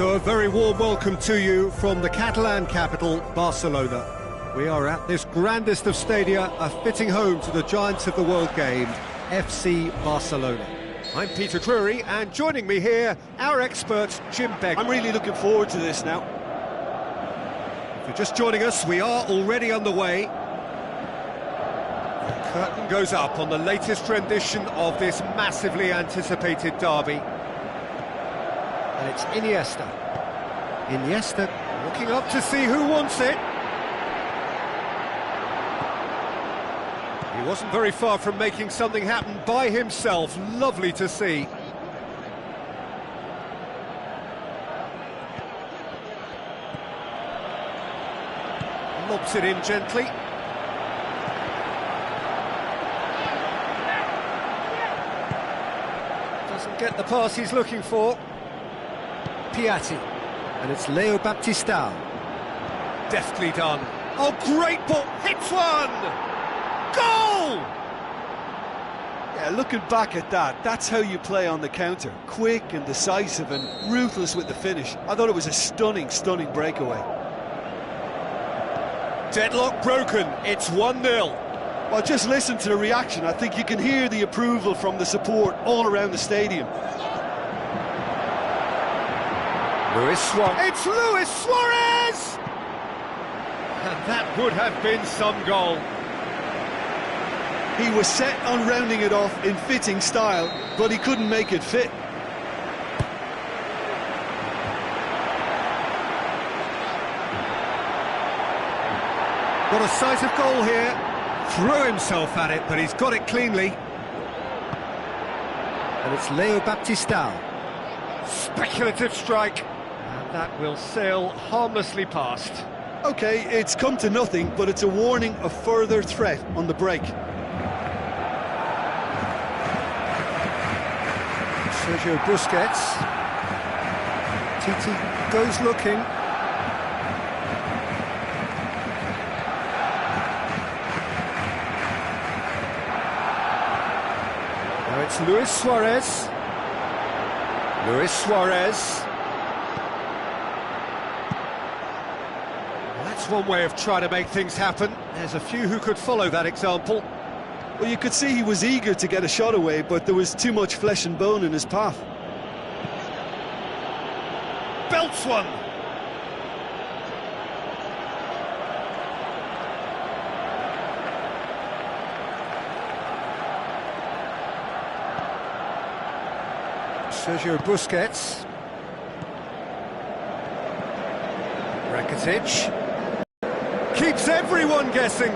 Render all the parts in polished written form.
So a very warm welcome to you from the Catalan capital, Barcelona. We are at this grandest of stadia, a fitting home to the giants of the world game, FC Barcelona. I'm Peter Drury, and joining me here, our expert, Jim Begg. I'm really looking forward to this now. If you're just joining us, we are already underway. The curtain goes up on the latest rendition of this massively anticipated derby. And it's Iniesta. Iniesta looking up to see who wants it. He wasn't very far from making something happen by himself. Lovely to see. Lobs it in gently. Doesn't get the pass he's looking for. Piatti, and it's Leo Baptistao. Deftly done. Oh, great ball, hits one! Goal! Yeah, looking back at that, that's how you play on the counter. Quick and decisive and ruthless with the finish. I thought it was a stunning breakaway. Deadlock broken, it's 1-0. Well, just listen to the reaction. I think you can hear the approval from the support all around the stadium. Luis Suarez. It's Luis Suarez! And that would have been some goal. He was set on rounding it off in fitting style, but he couldn't make it fit. Got a sight of goal here. Threw himself at it, but he's got it cleanly. And it's Leo Baptistao. Speculative strike. And that will sail harmlessly past. Okay, it's come to nothing, but it's a warning of further threat on the break. Sergio Busquets. Titi goes looking. Now it's Luis Suarez. Luis Suarez. Well, that's one way of trying to make things happen. There's a few who could follow that example. Well, you could see he was eager to get a shot away, but there was too much flesh and bone in his path. Belts one! Sergio Busquets. Rakitic. Keeps everyone guessing.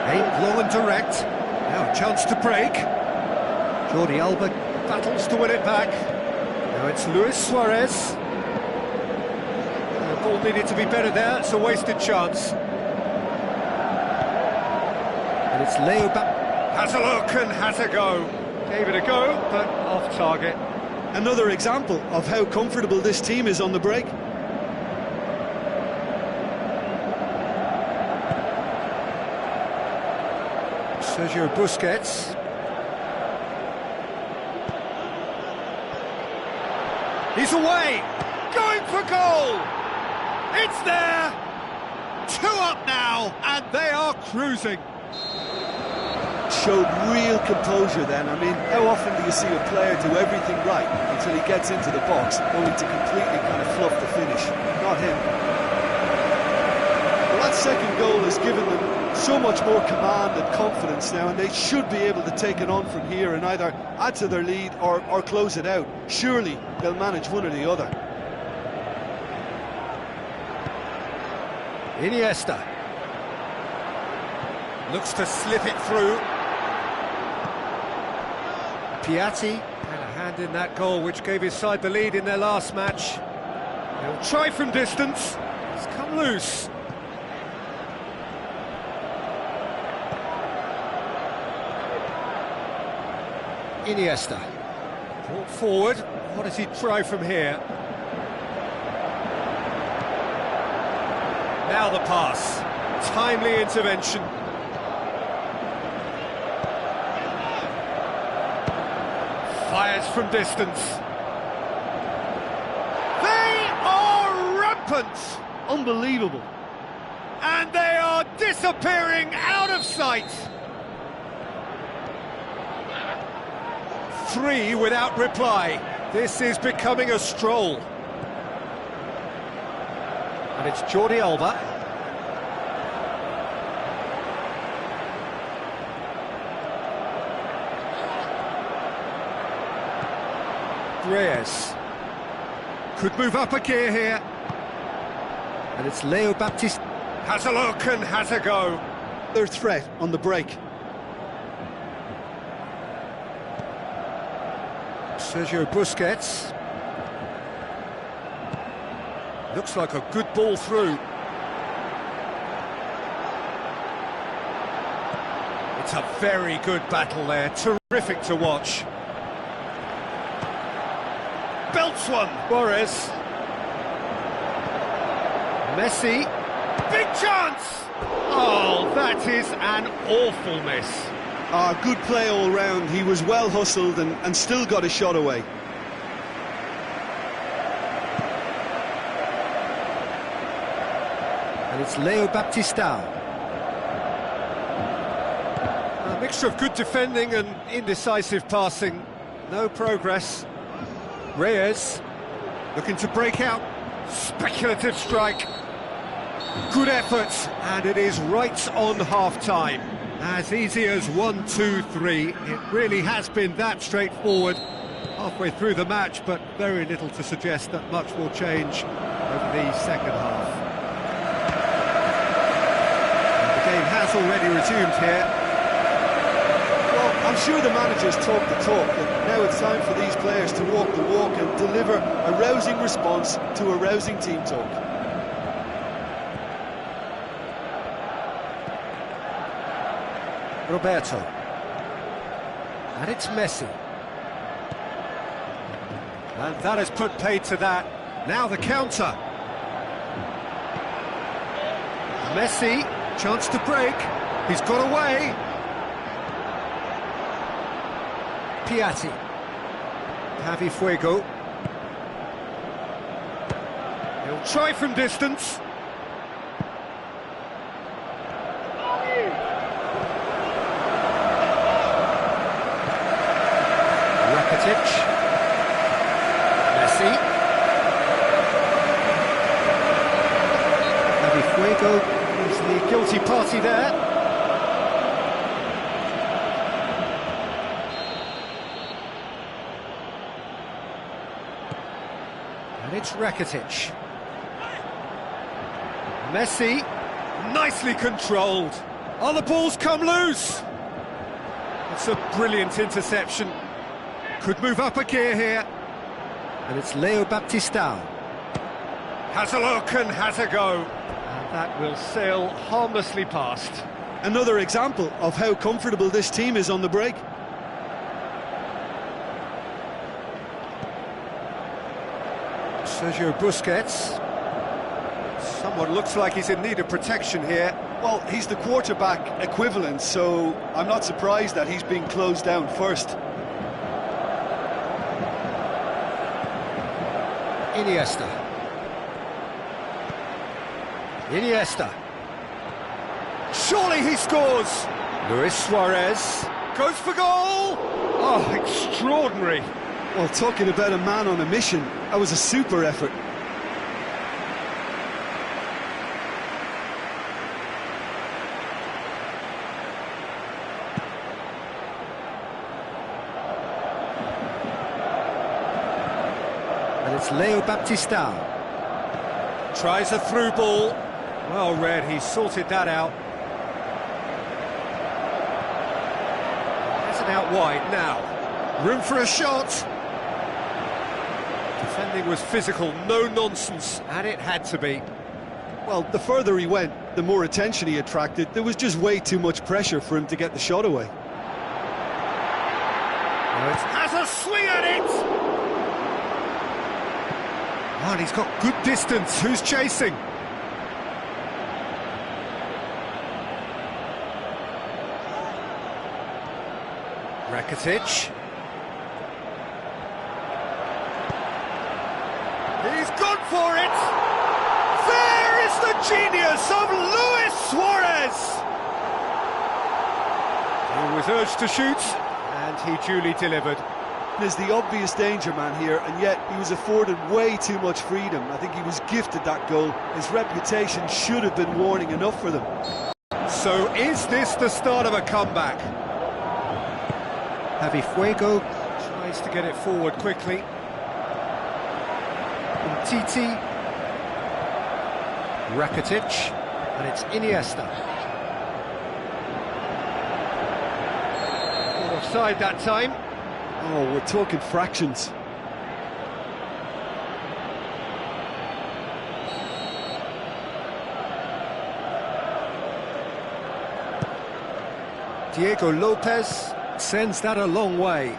Aimed long and direct. Now a chance to break. Jordi Alba battles to win it back. Now it's Luis Suarez. The ball needed to be better there. It's a wasted chance. And it's Leo has a look and has a go. Gave it a go, but off target. Another example of how comfortable this team is on the break. Sergio Busquets. He's away! Going for goal! It's there! 2 up now, and they are cruising. Showed real composure then. I mean, how often do you see a player do everything right until he gets into the box, only to completely kind of fluff the finish? Not him. Well, that second goal has given them so much more command and confidence now, and they should be able to take it on from here and either add to their lead or close it out. Surely they'll manage one or the other. Iniesta looks to slip it through. Piatti had a hand in that goal which gave his side the lead in their last match. He'll try from distance. It's come loose. Iniesta brought forward. What does he try from here? Now the pass. Timely intervention. Fires from distance. happens. Unbelievable. And they are disappearing out of sight. 3 without reply. This is becoming a stroll. And it's Jordi Alba. Reyes. Could move up a gear here. And it's Leo Baptiste. Has a look and has a go. Their threat on the break. Sergio Busquets. Looks like a good ball through. It's a very good battle there. Terrific to watch. Belts one. Suarez. Messi. Big chance! Oh, that is an awful miss. Good play all round. He was well hustled and still got a shot away. And it's Leo Baptista. A mixture of good defending and indecisive passing. No progress. Reyes looking to break out. Speculative strike. Good effort, and it is right on half-time. As easy as 1, 2, 3. It really has been that straightforward halfway through the match, but very little to suggest that much will change over the second half. And the game has already resumed here. Well, I'm sure the managers talk the talk, but now it's time for these players to walk the walk and deliver a rousing response to a rousing team talk. Roberto. And it's Messi. And that has put paid to that. Now the counter. Messi, chance to break. He's got away. Piatti. Javi Fuego. He'll try from distance. Messi. Javi Fuego is the guilty party there. And it's Rakitic. Messi, nicely controlled. Oh, the ball's come loose. It's a brilliant interception. Could move up a gear here. And it's Leo Baptista. Has a look and has a go. And that will sail harmlessly past. Another example of how comfortable this team is on the break. Sergio Busquets. Someone looks like he's in need of protection here. Well, he's the quarterback equivalent, so I'm not surprised that he's being closed down first. Iniesta. Surely he scores! Luis Suarez goes for goal! Oh, extraordinary. Well, talking about a man on a mission, that was a super effort. And it's Leo Baptista. Tries a through ball. Well read, he sorted that out. That's an out wide now. Room for a shot. Defending was physical, no nonsense, and it had to be. Well, the further he went, the more attention he attracted. There was just way too much pressure for him to get the shot away. Has a swing at it! Oh, and he's got good distance. Who's chasing? Rakitic. He's gone for it! genius of Luis Suarez! He was urged to shoot, and he duly delivered. There's the obvious danger man here, and yet he was afforded way too much freedom. I think he was gifted that goal. His reputation should have been warning enough for them. So is this the start of a comeback? Javi Fuego tries to get it forward quickly. Titi, Rakitic, and it's Iniesta. Offside that time. Oh, we're talking fractions. Diego Lopez sends that a long way.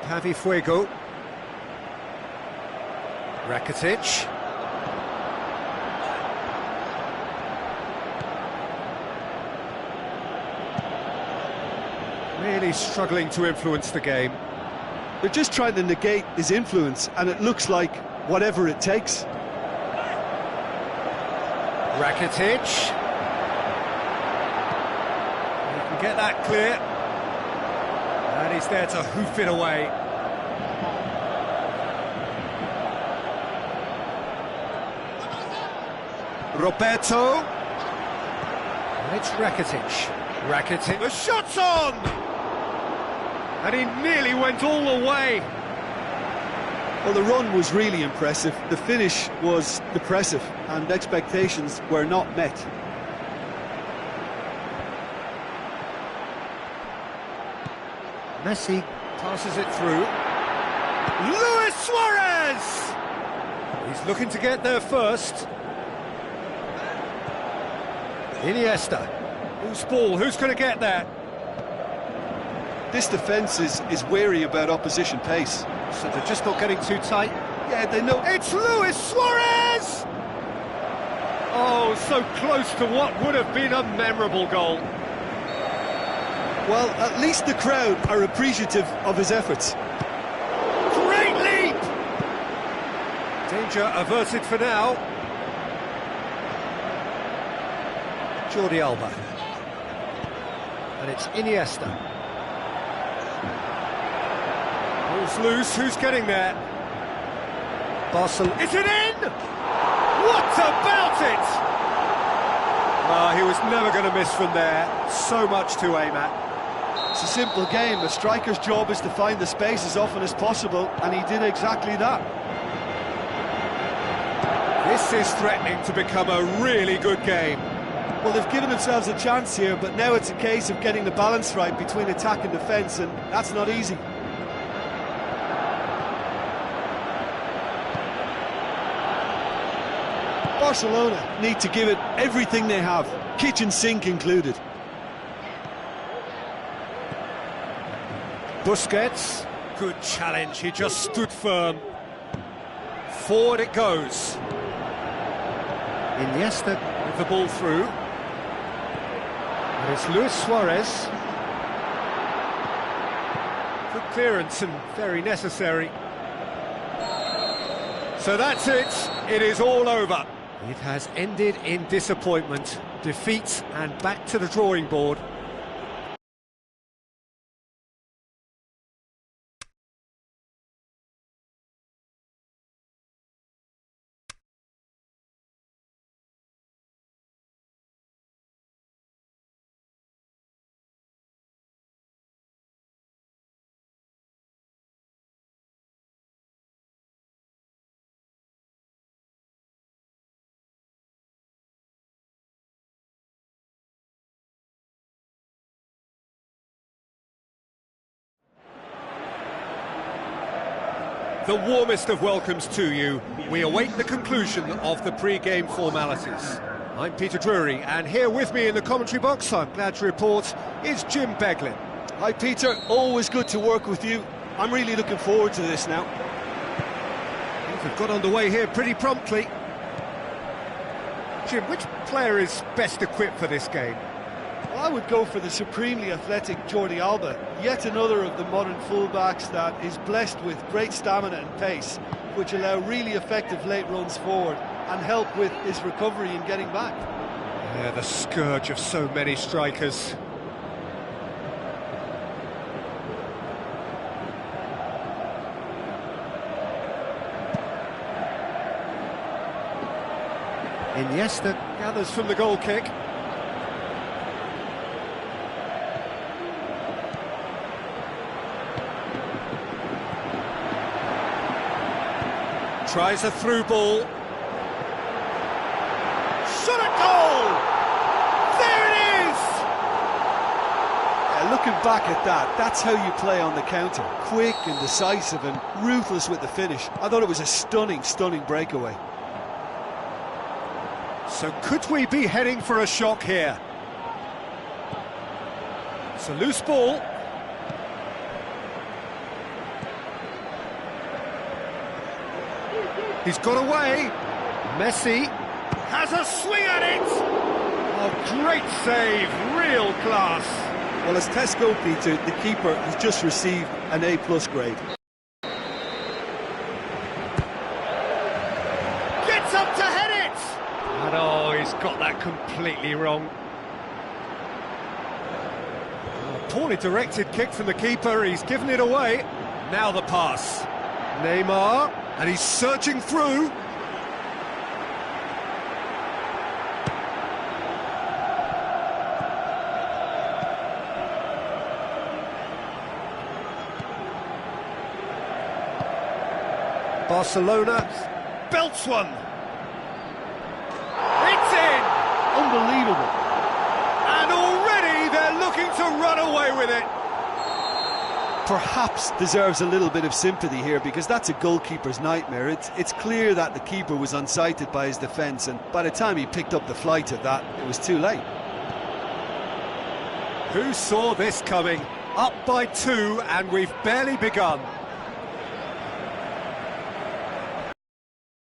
Javi Fuego. Rakitic. Really struggling to influence the game. They're just trying to negate his influence, and it looks like whatever it takes. Rakitic. He can get that clear. And he's there to hoof it away. Roberto. And it's Rakitic. Rakitic. The shot's on! And he nearly went all the way. Well, the run was really impressive. The finish was depressive, and expectations were not met. Messi passes it through. Luis Suarez! He's looking to get there first. Iniesta. Who's ball? Who's going to get there? This defence is wary about opposition pace. So they're just not getting too tight. Yeah, they know. It's Luis Suarez! Oh, so close to what would have been a memorable goal. Well, at least the crowd are appreciative of his efforts. Great leap! Danger averted for now. Jordi Alba. And it's Iniesta. Ball's loose, who's getting there? Barcelona. Is it in? What about it? He was never going to miss from there. So much to aim at. It's a simple game. A striker's job is to find the space as often as possible, and he did exactly that. This is threatening to become a really good game. Well, they've given themselves a chance here, but now it's a case of getting the balance right between attack and defence, and that's not easy. Barcelona need to give it everything they have, kitchen sink included. Busquets, good challenge, he just stood firm. Forward it goes. Iniesta with the ball through. And it's Luis Suarez. Good clearance and very necessary. So that's it, it is all over. It has ended in disappointment, defeat and back to the drawing board. The warmest of welcomes to you. We await the conclusion of the pre-game formalities. I'm Peter Drury, and here with me in the commentary box, I'm glad to report, is Jim Beglin. Hi Peter, always good to work with you. I'm really looking forward to this now. Things have got underway here pretty promptly. Jim, which player is best equipped for this game? Well, I would go for the supremely athletic Jordi Alba, yet another of the modern fullbacks that is blessed with great stamina and pace, which allow really effective late runs forward. and help with his recovery and getting back. Yeah, the scourge of so many strikers. Iniesta gathers from the goal kick. Tries a through ball. Shot at goal! There it is! Yeah, looking back at that, that's how you play on the counter. Quick and decisive and ruthless with the finish. I thought it was a stunning, stunning breakaway. So could we be heading for a shock here? It's a loose ball. He's got away. Messi has a swing at it. Oh, great save, real class. Well, as Tesco, Peter, the keeper has just received an A+ grade. Gets up to head it. And oh, he's got that completely wrong. A poorly directed kick from the keeper. He's given it away. Now the pass. Neymar. And he's searching through. Barcelona belts one. It's in! Unbelievable. And already they're looking to run away with it. Perhaps deserves a little bit of sympathy here, because that's a goalkeeper's nightmare. It's clear that the keeper was unsighted by his defence, and by the time he picked up the flight of that, it was too late. Who saw this coming? Up by 2 and we've barely begun.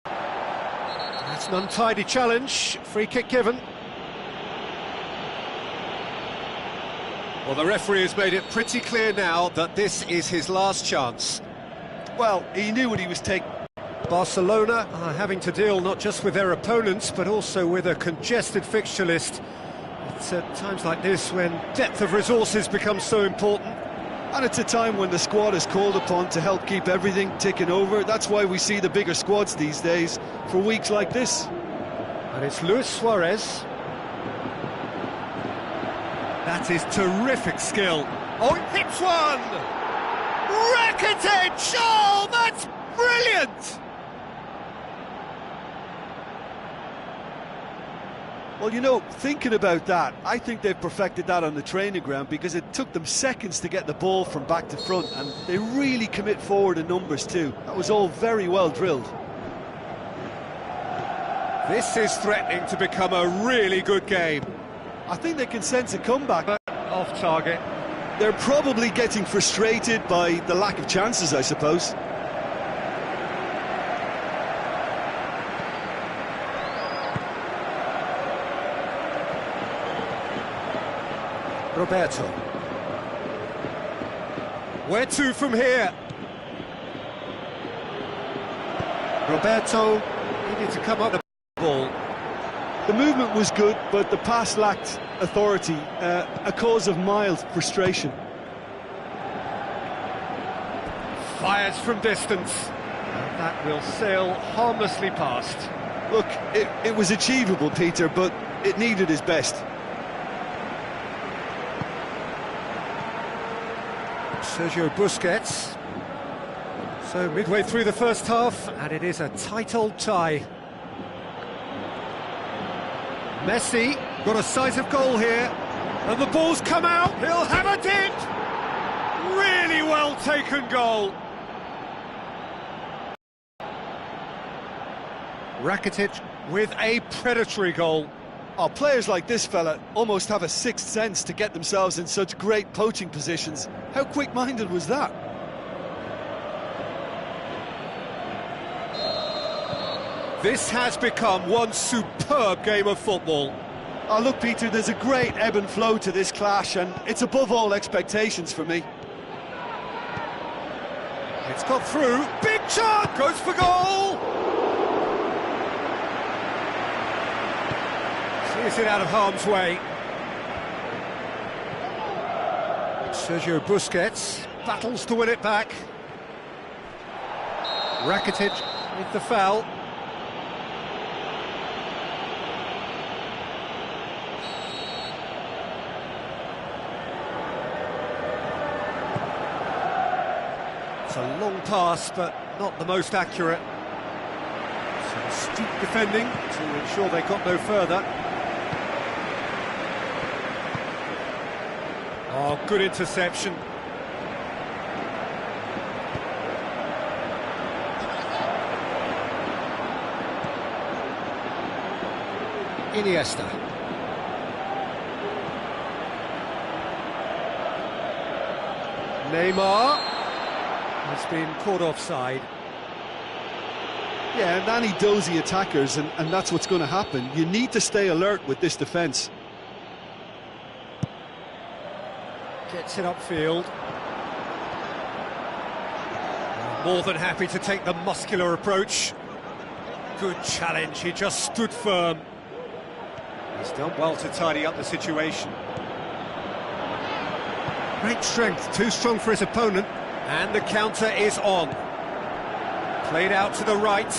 That's an untidy challenge. Free kick given. Well, the referee has made it pretty clear now that this is his last chance. Well, he knew what he was taking. Barcelona are having to deal not just with their opponents, but also with a congested fixture list. It's at times like this when depth of resources becomes so important. And it's a time when the squad is called upon to help keep everything ticking over. That's why we see the bigger squads these days for weeks like this. And it's Luis Suarez. That is terrific skill. Oh, it hits one! Rakitic! Oh, that's brilliant! Well, you know, thinking about that, I think they've perfected that on the training ground, because it took them seconds to get the ball from back to front, and they really commit forward in numbers too. That was all very well drilled. This is threatening to become a really good game. I think they can sense a comeback. But off target. They're probably getting frustrated by the lack of chances, I suppose. Roberto. Where to from here? Roberto needed to come up the ball. The movement was good, but the pass lacked authority, a cause of mild frustration. Fires from distance. And that will sail harmlessly past. Look, it was achievable, Peter, but it needed his best. Sergio Busquets. So midway through the first half, and it is a tight old tie. Messi got a sight of goal here, and the ball's come out. He'll have a dip. Really well taken goal. Rakitic with a predatory goal. Oh, players like this fella almost have a sixth sense to get themselves in such great poaching positions. How quick-minded was that? This has become one superb game of football. Oh, look, Peter, there's a great ebb and flow to this clash, and it's above all expectations for me. It's got through. Big shot! Goes for goal! Clears it out of harm's way. Sergio Busquets battles to win it back. Rakitic with the foul. It's a long pass, but not the most accurate. Some astute defending to ensure they got no further. Oh, good interception. Iniesta. Neymar has been caught offside. Yeah, and any dozy attackers, and that's what's going to happen. You need to stay alert with this defence. Gets it upfield. More than happy to take the muscular approach. Good challenge, he just stood firm. He's done well to tidy up the situation. Great strength, too strong for his opponent. And the counter is on. Played out to the right.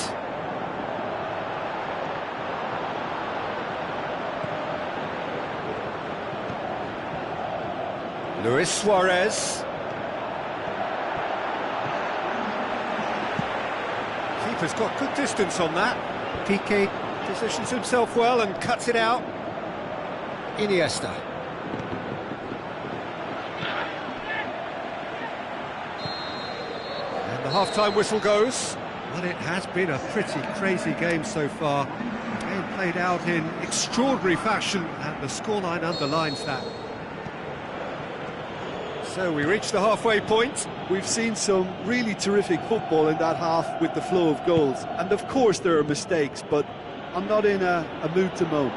Luis Suarez. Keeper's got good distance on that. Piqué positions himself well and cuts it out. Iniesta. And the half-time whistle goes. Well, it has been a pretty crazy game so far. The game played out in extraordinary fashion, and the scoreline underlines that. So we reach the halfway point. We've seen some really terrific football in that half with the flow of goals. And of course there are mistakes, but I'm not in a mood to moan.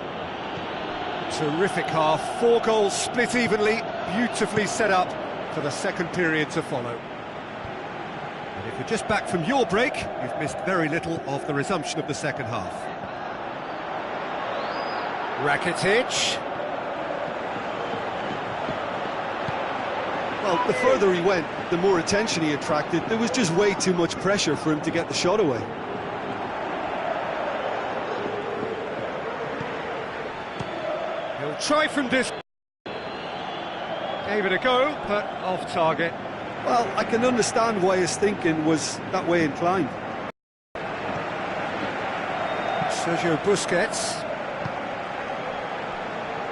Terrific half, 4 goals split evenly, beautifully set up for the second period to follow. And if you're just back from your break, you've missed very little of the resumption of the second half. Rakitic. Well, the further he went, the more attention he attracted. There was just way too much pressure for him to get the shot away. He'll try from distance. Gave it a go, but off target. Well, I can understand why his thinking was that way inclined. Sergio Busquets.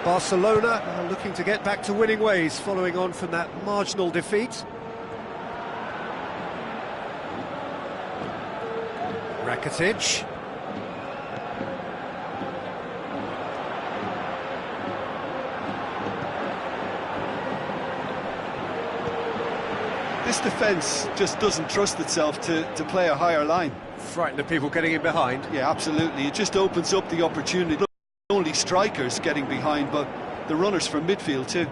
Barcelona are looking to get back to winning ways following on from that marginal defeat. Rakitic. This defence just doesn't trust itself to play a higher line. Frightened of people getting in behind. Yeah, absolutely. It just opens up the opportunity. Not only strikers getting behind, but the runners from midfield too.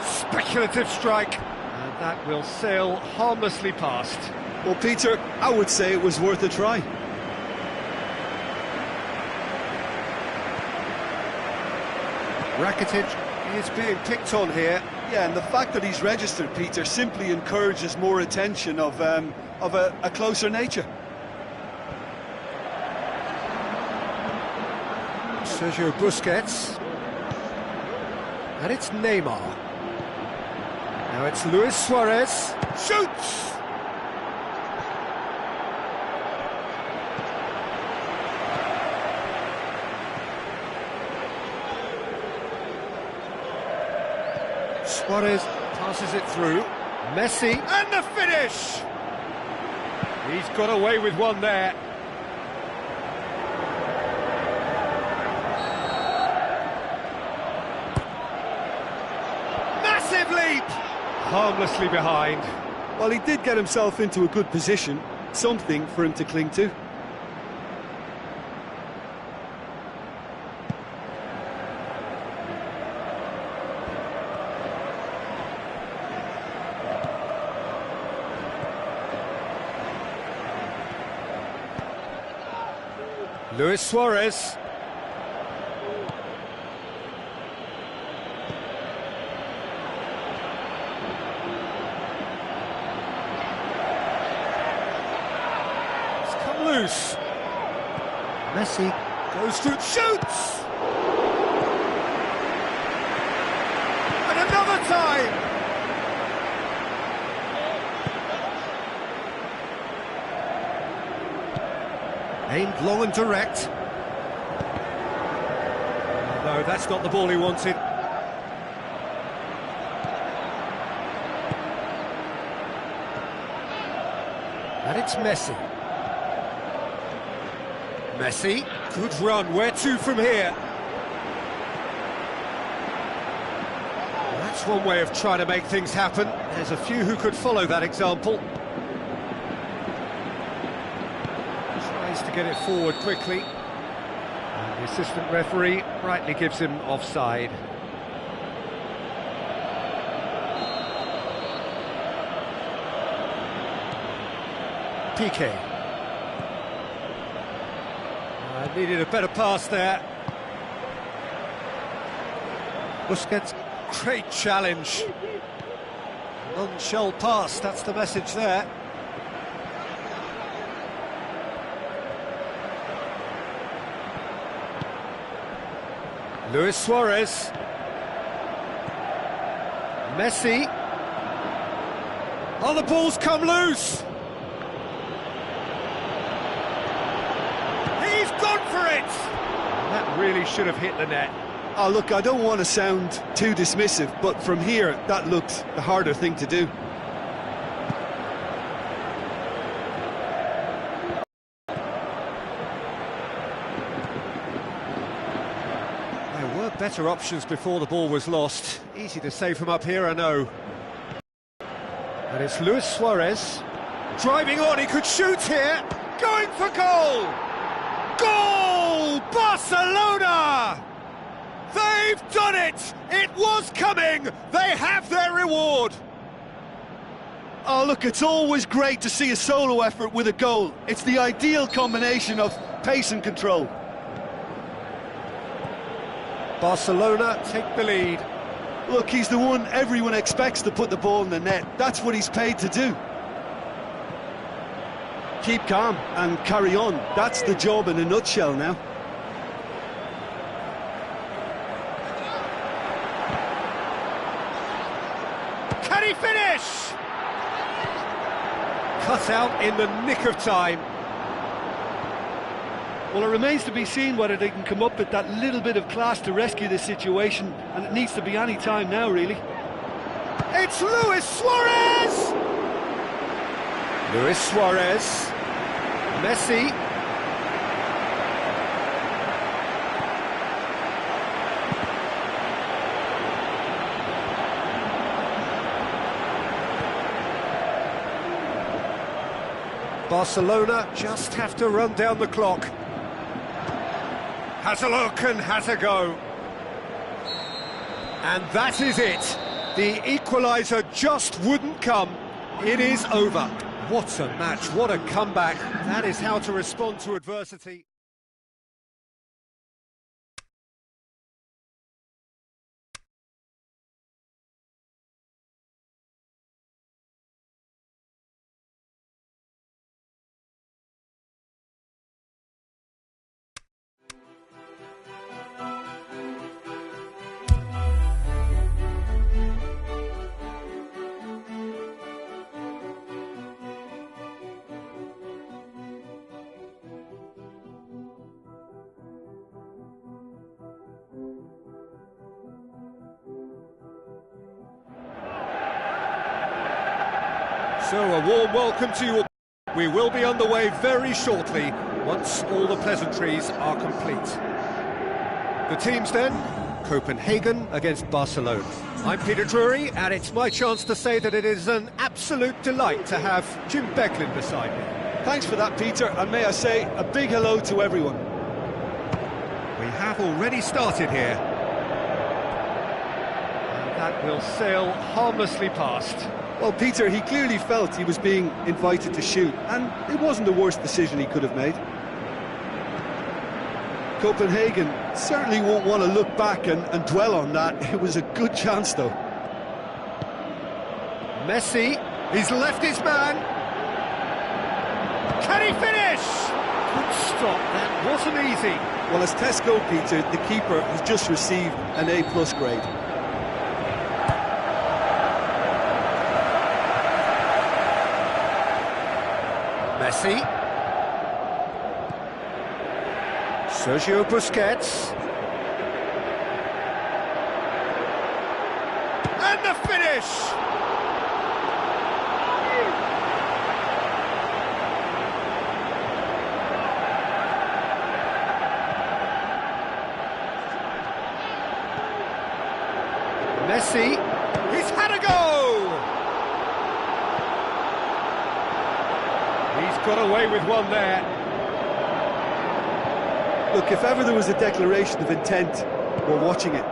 Speculative strike. And that will sail harmlessly past. Well, Peter, I would say it was worth a try. Rakitic is being picked on here. Yeah, and the fact that he's registered, Peter, simply encourages more attention of a closer nature. Sergio Busquets. And it's Neymar. Now it's Luis Suarez. Shoots! Suarez passes it through. Messi, and the finish! He's got away with one there. Massive leap! Harmlessly behind. Well, he did get himself into a good position, something for him to cling to. Luis Suarez. It's come loose. Messi goes through, shoots! And another time! Aimed long and direct. No, that's not the ball he wanted. And it's Messi. Messi, good run, where to from here? Well, that's one way of trying to make things happen. There's a few who could follow that example. Tries to get it forward quickly. And the assistant referee rightly gives him offside. Piqué. Needed a better pass there. Busquets, great challenge. None shall pass, that's the message there. Luis Suarez. Messi. Oh, the ball's come loose. He's gone for it! That really should have hit the net. Oh, look, I don't want to sound too dismissive, but from here, that looked the harder thing to do. There were better options before the ball was lost. Easy to save from up here, I know. And it's Luis Suarez. Driving on, he could shoot here. Going for goal! Goal! Barcelona! They've done it! It was coming! They have their reward! Oh, look, it's always great to see a solo effort with a goal. It's the ideal combination of pace and control. Barcelona take the lead. Look, he's the one everyone expects to put the ball in the net. That's what he's paid to do. Keep calm and carry on. That's the job in a nutshell now. Can he finish? Cut out in the nick of time. Well, it remains to be seen whether they can come up with that little bit of class to rescue this situation, and it needs to be any time now, really. It's Luis Suarez! Luis Suarez. Messi. Barcelona just have to run down the clock. Has a look and has a go. And that is it. The equaliser just wouldn't come. It is over. What a match, what a comeback. That is how to respond to adversity. So a warm welcome to you all. We will be underway very shortly once all the pleasantries are complete. The teams then, Copenhagen against Barcelona. I'm Peter Drury, and it's my chance to say that it is an absolute delight to have Jim Beglin beside me. Thanks for that, Peter, and may I say a big hello to everyone. We have already started here. And that will sail harmlessly past. Well, Peter, he clearly felt he was being invited to shoot, and it wasn't the worst decision he could have made. Copenhagen certainly won't want to look back and dwell on that. It was a good chance, though. Messi, he's left his man. Can he finish? Good stop, that wasn't easy. Well, as test goalkeeper, the keeper has just received an A+ grade. Messi. Sergio Busquets. And the finish! Messi, he's had a go! He's got away with one there. Look, if ever there was a declaration of intent, we're watching it.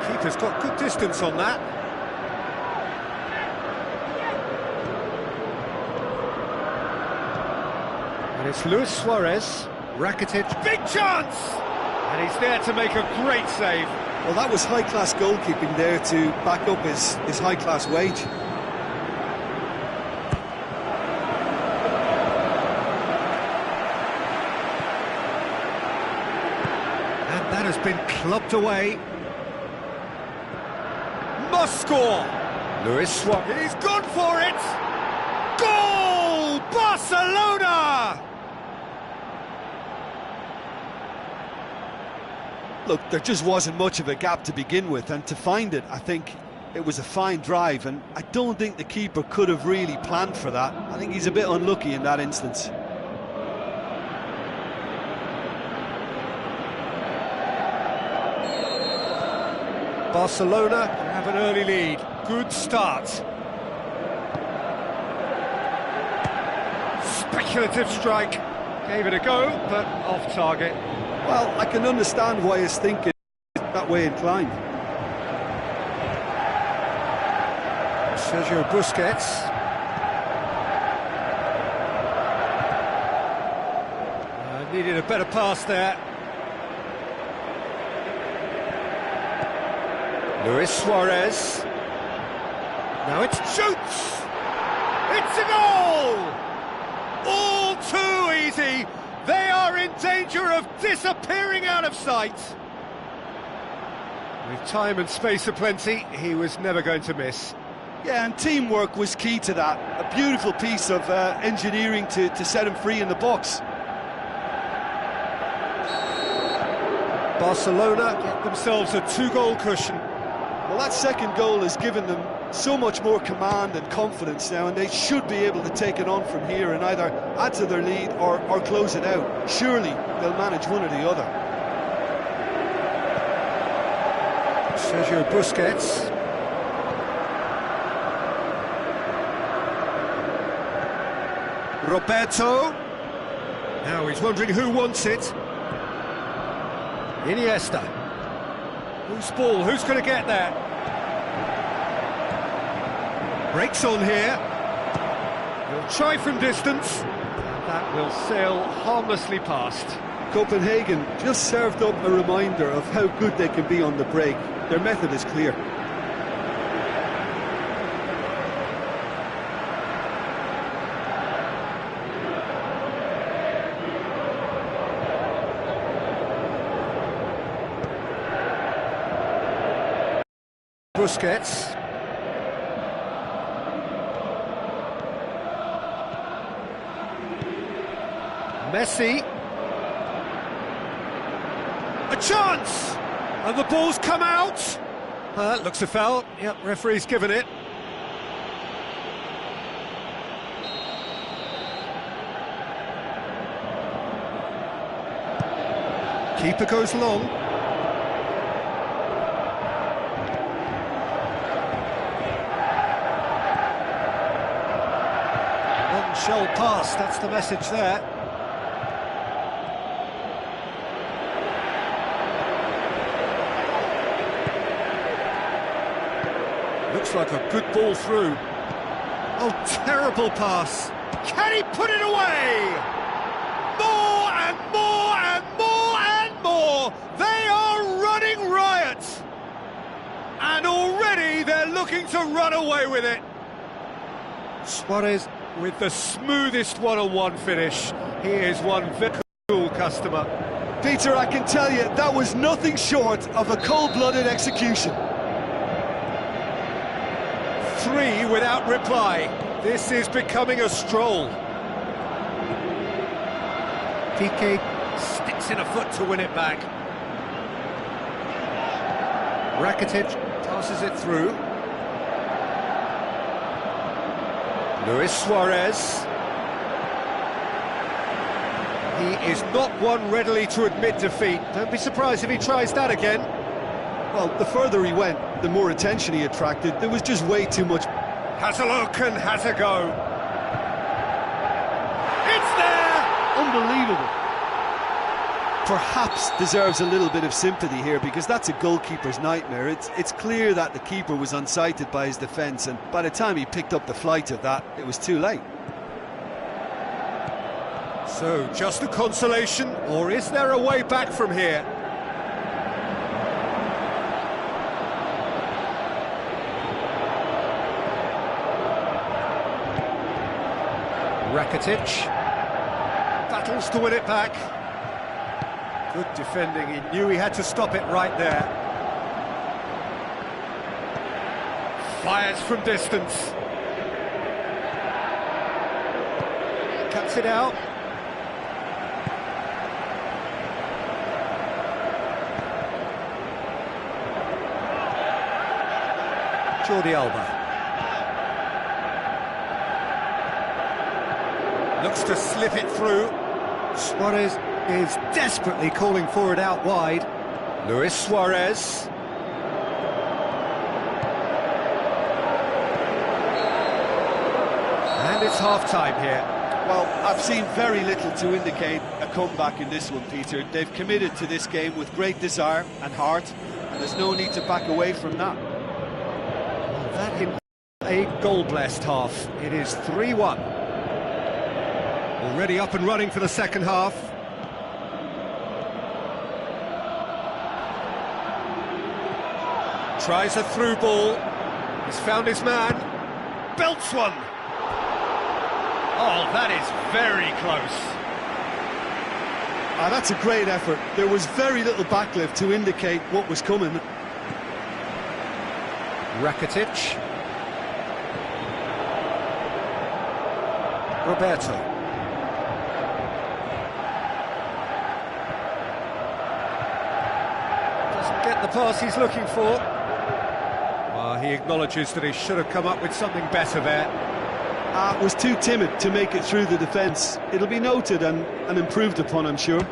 Keeper's got good distance on that. And it's Luis Suarez, Rakitic, big chance! And he's there to make a great save. Well, that was high-class goalkeeping there to back up his high-class wage. And that has been clubbed away. Must score! Luis Suarez, he's gone for it! Goal! Barcelona! Look, there just wasn't much of a gap to begin with, and to find it, I think it was a fine drive, and I don't think the keeper could have really planned for that. I think he's a bit unlucky in that instance. Barcelona have an early lead. Good start. Speculative strike. Gave it a go, but off target. Well, I can understand why his thinking is that way inclined. Sergio Busquets. Needed a better pass there. Luis Suarez. Now it's shoots! It's a goal! All too easy! They are in danger of disappearing out of sight. With time and space aplenty, he was never going to miss. Yeah, and teamwork was key to that. A beautiful piece of engineering to set him free in the box. Barcelona get themselves a 2-goal cushion. Well, that second goal has given them so much more command and confidence now, and they should be able to take it on from here and either add to their lead or close it out. Surely they'll manage one or the other. Sergio Busquets. Roberto. Now he's wondering who wants it. Iniesta. Whose ball? Who's going to get there? Breaks on here. He'll try from distance. That will sail harmlessly past. Copenhagen just served up a reminder of how good they can be on the break. Their method is clear. Busquets. Messi. A chance! And the ball's come out. Looks a foul. Yep, referee's given it. Keeper goes long. Long shell pass, that's the message there. Looks like a good ball through. Oh, terrible pass. Can he put it away? More and more and more and more. They are running riot. And already they're looking to run away with it. Suarez with the smoothest one-on-one finish. He is one very cool customer. Peter, I can tell you, that was nothing short of a cold-blooded execution. 3 without reply. This is becoming a stroll. PK sticks in a foot to win it back. Rakitic passes it through. Luis Suarez. He is not one readily to admit defeat. Don't be surprised if he tries that again. Well, the further he went, the more attention he attracted. There was just way too much. Has a look and has a go. It's there! Unbelievable. Perhaps deserves a little bit of sympathy here, because that's a goalkeeper's nightmare. It's clear that the keeper was unsighted by his defence, and by the time he picked up the flight of that, it was too late. So, just a consolation, or is there a way back from here? Rakitic battles to win it back. Good defending, he knew he had to stop it right there. Fires from distance. Cuts it out. Jordi Alba. Looks to slip it through. Suarez is desperately calling for it out wide. Luis Suarez. And it's half-time here. Well, I've seen very little to indicate a comeback in this one, Peter. They've committed to this game with great desire and heart, and there's no need to back away from that. That in a goal-blessed half. It is 3-1. Already up and running for the second half. Tries a through ball. He's found his man. Belts one. Oh, that is very close. That's a great effort. There was very little backlift to indicate what was coming. Rakitic. Roberto. Doesn't get the pass he's looking for. Well, he acknowledges that he should have come up with something better there. Was too timid to make it through the defence. It'll be noted and improved upon, I'm sure.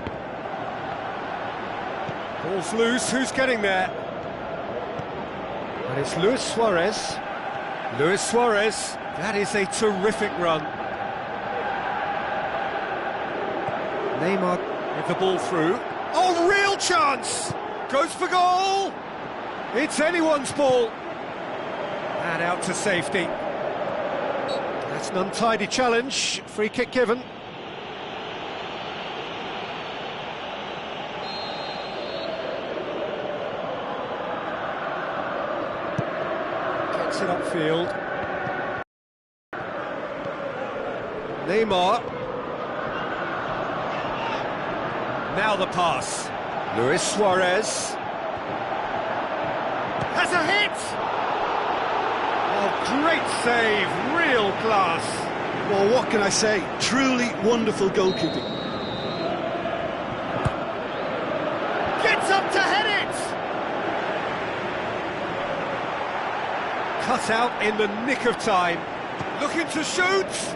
Ball's loose, who's getting there? And it's Luis Suarez. Luis Suarez, that is a terrific run. Neymar with the ball through. Oh, real chance! Goes for goal! It's anyone's ball. And out to safety. That's an untidy challenge. Free kick given. Gets it upfield. Neymar. Now the pass. Luis Suarez. Has a hit! Oh, great save, real class. Well, what can I say? Truly wonderful goalkeeping. Gets up to head it! Cut out in the nick of time. Looking to shoot!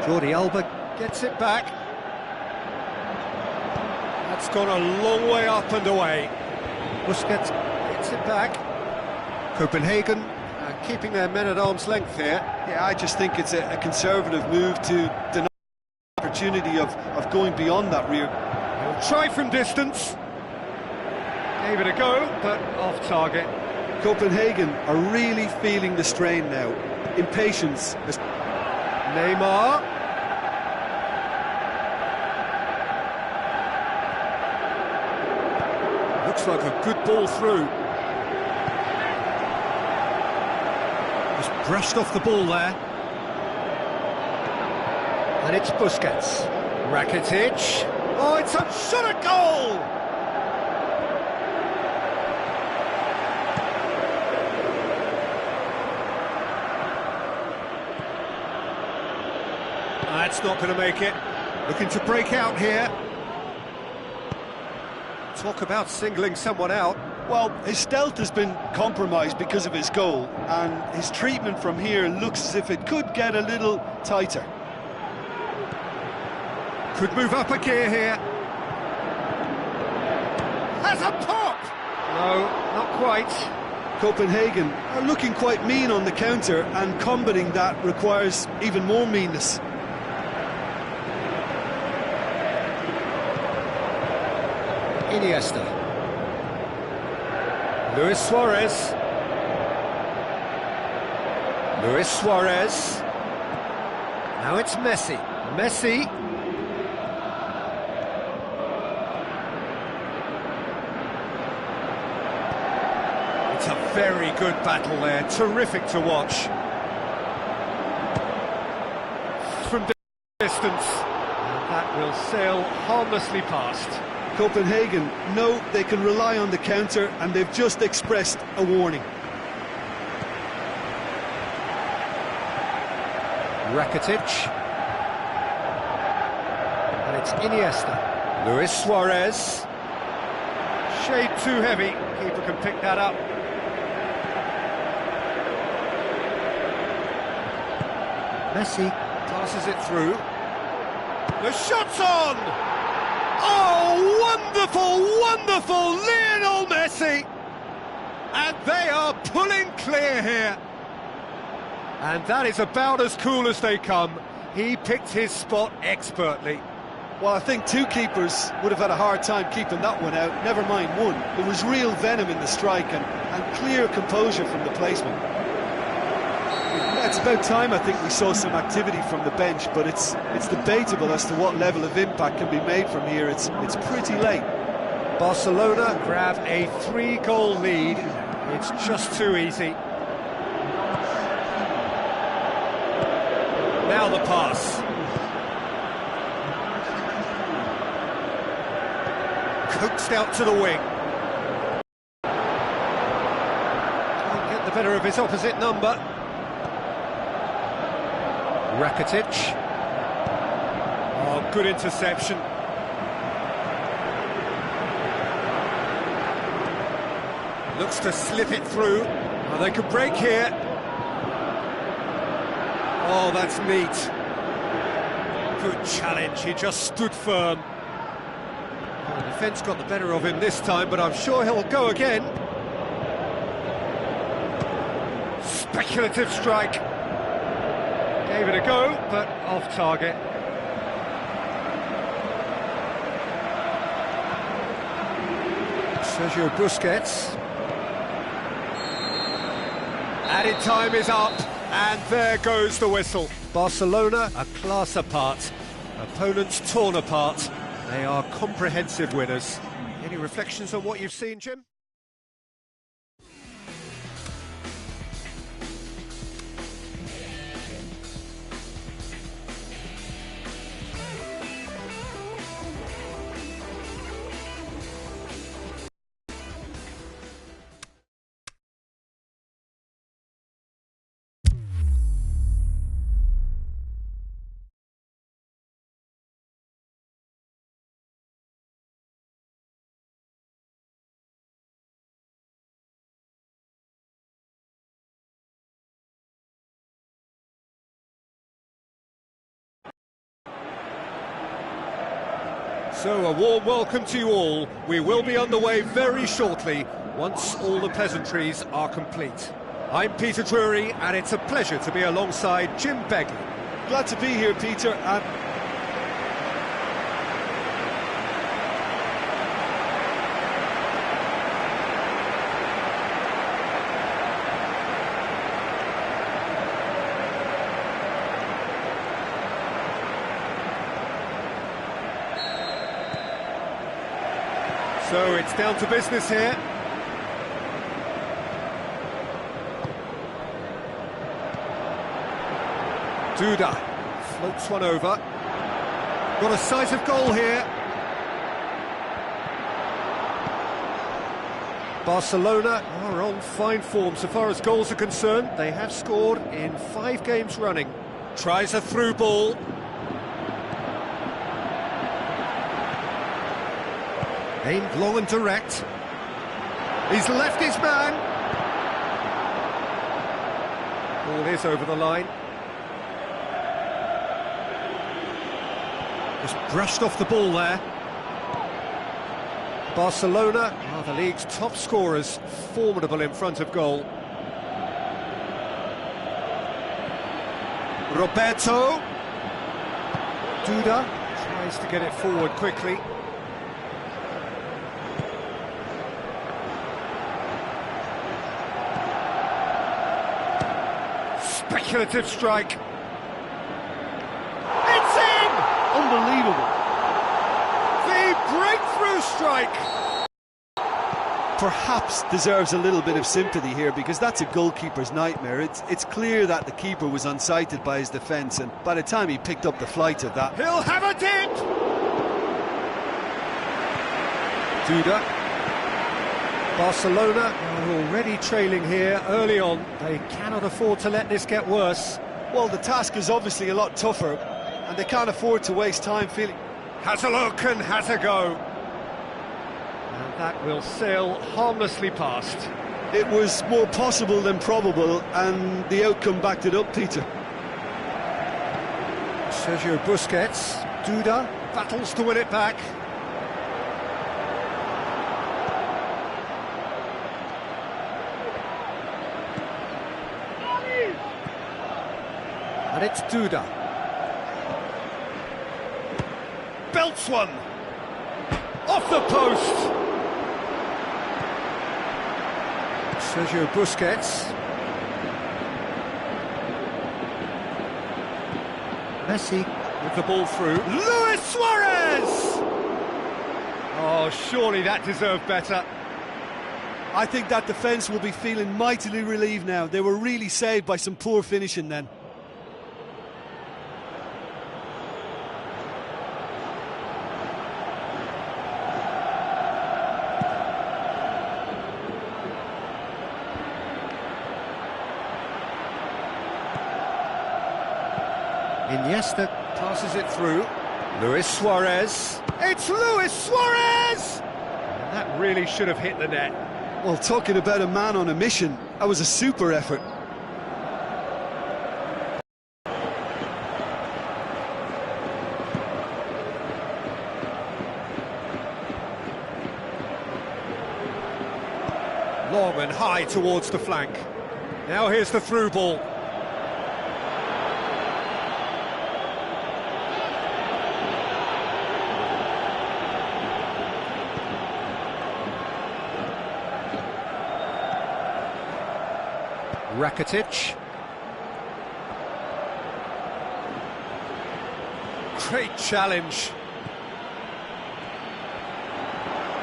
Jordi Alba gets it back. That's gone a long way up and away. Busquets gets it back. Copenhagen keeping their men at arm's length here. Yeah, I just think it's a conservative move to deny the opportunity of going beyond that rear. He'll try from distance. Gave it a go, but off target. Copenhagen are really feeling the strain now. Impatience. Neymar. Looks like a good ball through. Just brushed off the ball there. And it's Busquets. Rakitic. Oh, it's a shot at goal! That's not going to make it. Looking to break out here. Talk about singling someone out. Well, his stealth has been compromised because of his goal, and his treatment from here looks as if it could get a little tighter. Could move up a gear here. Has a pop! No, not quite. Copenhagen are looking quite mean on the counter, and combating that requires even more meanness. Iniesta. Luis Suarez. Luis Suarez. Now it's Messi. Messi. It's a very good battle there. Terrific to watch. From distance. And that will sail harmlessly past. Copenhagen know they can rely on the counter, and they've just expressed a warning. Rakitic. And it's Iniesta. Luis Suarez. Shade too heavy. Keeper can pick that up. Messi passes it through. The shot's on! Oh, wonderful, wonderful Lionel Messi! And they are pulling clear here. And that is about as cool as they come. He picked his spot expertly. Well, I think two keepers would have had a hard time keeping that one out, never mind one. There was real venom in the strike and clear composure from the placement. It's about time, I think, we saw some activity from the bench, but it's debatable as to what level of impact can be made from here. It's pretty late. Barcelona grab a 3-goal lead. It's just too easy. Now the pass. Coaxed out to the wing. Can't get the better of his opposite number. Rakitic. Oh, good interception. Looks to slip it through. Oh, they could break here. Oh, that's neat. Good challenge, he just stood firm. Oh, the defence got the better of him this time, but I'm sure he'll go again. Speculative strike. Gave it a go, but off target. Sergio Busquets. Added time is up, and there goes the whistle. Barcelona, a class apart. Opponents torn apart. They are comprehensive winners. Any reflections on what you've seen, Jim? So, a warm welcome to you all. We will be underway very shortly, once all the pleasantries are complete. I'm Peter Drury, and it's a pleasure to be alongside Jim Begley. Glad to be here, Peter. So it's down to business here. Duda floats one over. Got a sight of goal here. Barcelona are on fine form so far as goals are concerned. They have scored in 5 games running. Tries a through ball. Aimed long and direct. He's left his man. Ball is over the line. Just brushed off the ball there. Barcelona are the league's top scorers, formidable in front of goal. Roberto. Duda tries to get it forward quickly. Speculative strike. It's in! Unbelievable. The breakthrough strike! Perhaps deserves a little bit of sympathy here, because that's a goalkeeper's nightmare. It's clear that the keeper was unsighted by his defence, and by the time he picked up the flight of that... He'll have a dip! Duda. Barcelona are already trailing here early on. They cannot afford to let this get worse. Well, the task is obviously a lot tougher, and they can't afford to waste time feeling... Has a look and has a go. And that will sail harmlessly past. It was more possible than probable, and the outcome backed it up, Peter. Sergio Busquets. Duda battles to win it back. And it's Duda. Belts one. Off the post. Sergio Busquets. Messi with the ball through. Luis Suarez! Oh, surely that deserved better. I think that defence will be feeling mightily relieved now. They were really saved by some poor finishing then. Iniesta passes it through. Luis Suarez. It's Luis Suarez! And that really should have hit the net. Well, talking about a man on a mission, that was a super effort. Long and high towards the flank. Now here's the through ball. Rakitic. Great challenge.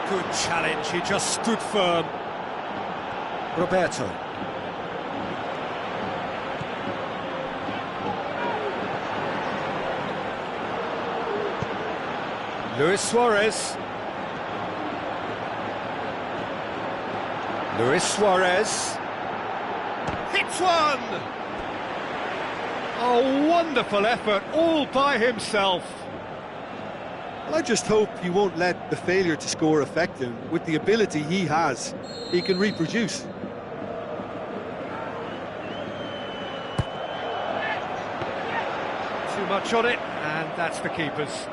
Good challenge, he just stood firm. Roberto. Luis Suarez. Luis Suarez. Hits one! A wonderful effort, all by himself. Well, I just hope he won't let the failure to score affect him. With the ability he has, he can reproduce. Too much on it, and that's the keeper's.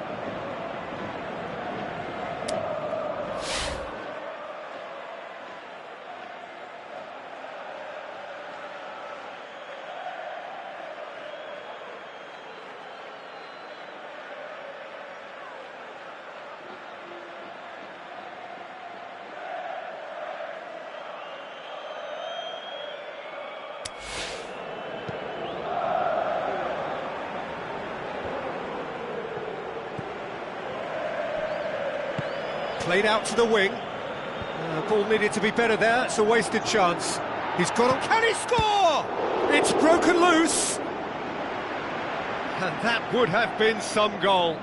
Played out to the wing. Ball needed to be better there. It's a wasted chance. He's got on. Can he score? It's broken loose. And that would have been some goal.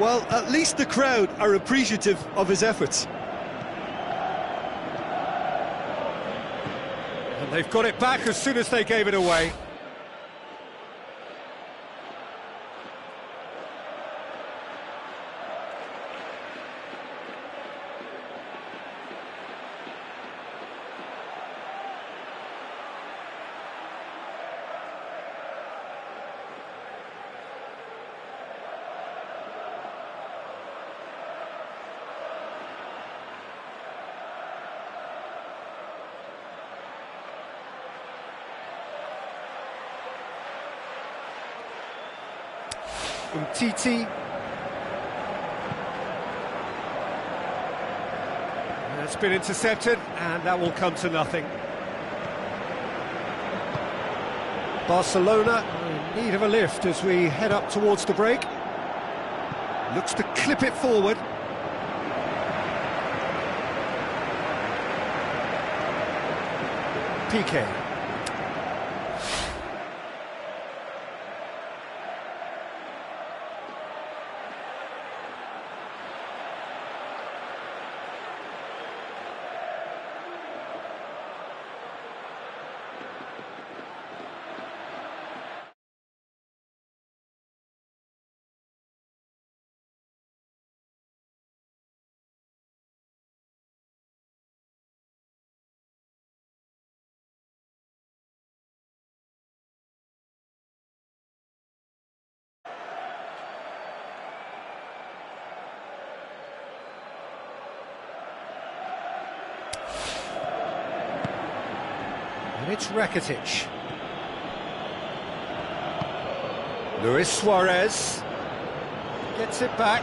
Well, at least the crowd are appreciative of his efforts. And they've got it back as soon as they gave it away. Titi. That's been intercepted, and that will come to nothing. Barcelona in need of a lift as we head up towards the break. Looks to clip it forward. Piqué. And it's Rakitic. Luis Suarez gets it back.